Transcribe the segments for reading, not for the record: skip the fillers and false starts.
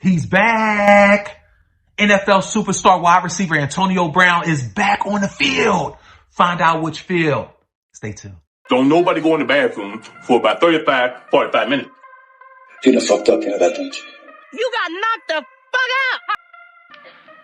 He's back. NFL superstar wide receiver Antonio Brown is back on the field. Find out which field. Stay tuned. Don't nobody go in the bathroom for about 35, 45 minutes. You done fucked up, you know that, don't you? You got knocked the fuck out.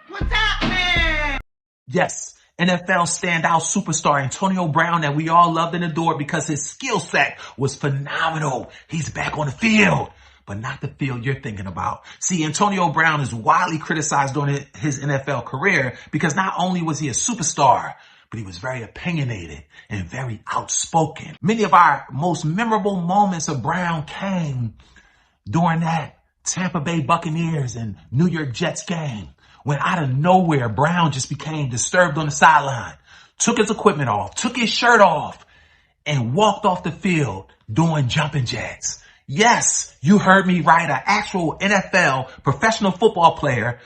What's happening? Yes, NFL standout superstar Antonio Brown that we all loved and adored because his skill set was phenomenal. He's back on the field, but not the field you're thinking about. See, Antonio Brown is widely criticized during his NFL career because not only was he a superstar, but he was very opinionated and very outspoken. Many of our most memorable moments of Brown came during that Tampa Bay Buccaneers and New York Jets game, when out of nowhere, Brown just became disturbed on the sideline, took his equipment off, took his shirt off, and walked off the field doing jumping jacks. Yes, you heard me right. An actual NFL professional football player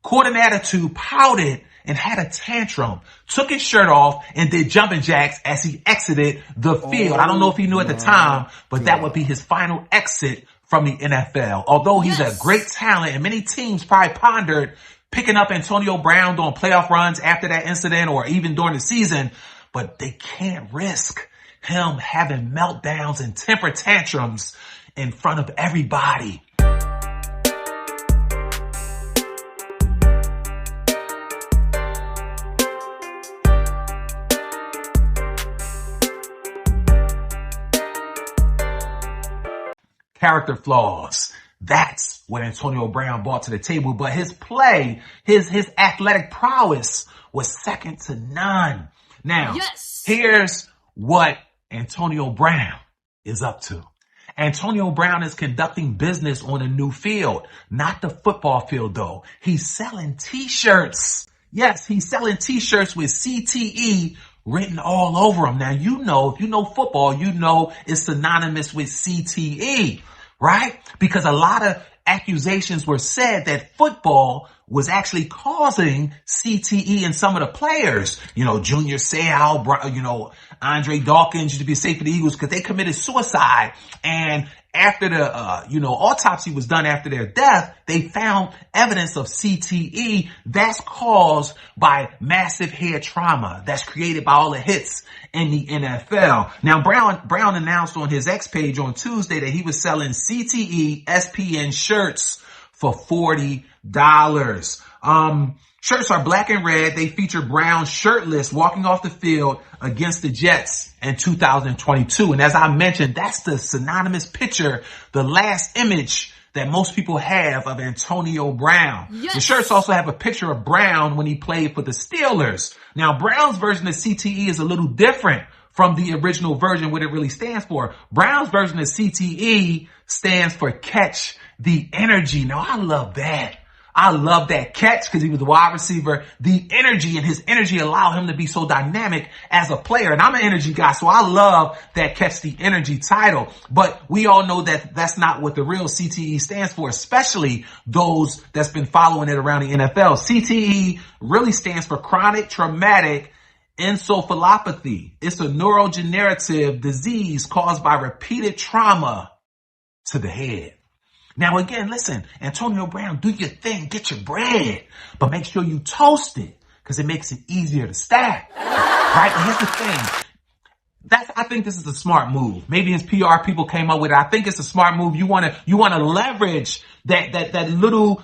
caught an attitude, pouted, and had a tantrum, took his shirt off, and did jumping jacks as he exited the field. I don't know if he knew at the time, but that would be his final exit from the NFL. Although he's a great talent, and many teams probably pondered picking up Antonio Brown during playoff runs after that incident or even during the season, but they can't risk him having meltdowns and temper tantrums in front of everybody. Character flaws. That's what Antonio Brown brought to the table. But his play, his athletic prowess was second to none. Now, here's what Antonio Brown is up to. Antonio Brown is conducting business on a new field, not the football field though. He's selling t-shirts. Yes, he's selling t-shirts with CTE written all over them. Now, you know, if you know football, you know it's synonymous with CTE, right? Because a lot of accusations were said that football was actually causing CTE in some of the players. You know, Junior Seau, you know, Andre Dawkins used to be safe for the Eagles because they committed suicide. And after the, autopsy was done after their death, they found evidence of CTE that's caused by massive head trauma that's created by all the hits in the NFL. Now, Brown announced on his X page on Tuesday that he was selling CTE SPN shirts for $40. Shirts are black and red. They feature Brown shirtless walking off the field against the Jets in 2022. And as I mentioned, that's the synonymous picture, the last image that most people have of Antonio Brown. Yes. The shirts also have a picture of Brown when he played for the Steelers. Now, Brown's version of CTE is a little different from the original version, what it really stands for. Brown's version of CTE stands for catch the energy. Now, I love that. I love that catch because he was a wide receiver. The energy and his energy allowed him to be so dynamic as a player. And I'm an energy guy, so I love that catch the energy title. But we all know that that's not what the real CTE stands for, especially those that's been following it around the NFL. CTE really stands for chronic traumatic encephalopathy. It's a neurodegenerative disease caused by repeated trauma to the head. Now, again, listen, Antonio Brown, do your thing, get your bread, but make sure you toast it because it makes it easier to stack. Right? And here's the thing. I think this is a smart move. Maybe his PR people came up with it. I think it's a smart move. You want to leverage that little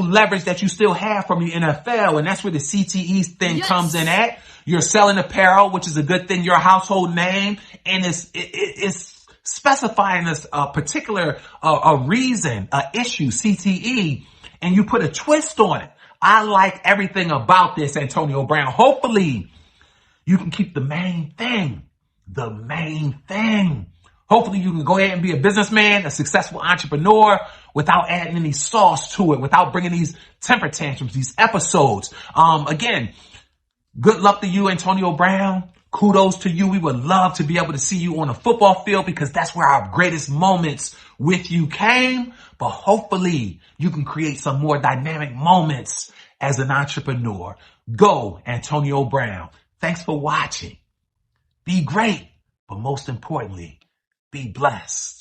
leverage that you still have from the NFL. And that's where the CTE thing comes in at. You're selling apparel, which is a good thing. Your household name, and it's specifying a particular reason, issue, CTE, and you put a twist on it. I like everything about this, Antonio Brown. Hopefully, you can keep the main thing. The main thing. Hopefully, you can go ahead and be a businessman, a successful entrepreneur, without adding any sauce to it, without bringing these temper tantrums, these episodes. Again, good luck to you, Antonio Brown. Kudos to you. We would love to be able to see you on a football field because that's where our greatest moments with you came. But hopefully you can create some more dynamic moments as an entrepreneur. Go, Antonio Brown. Thanks for watching. Be great, but most importantly, be blessed.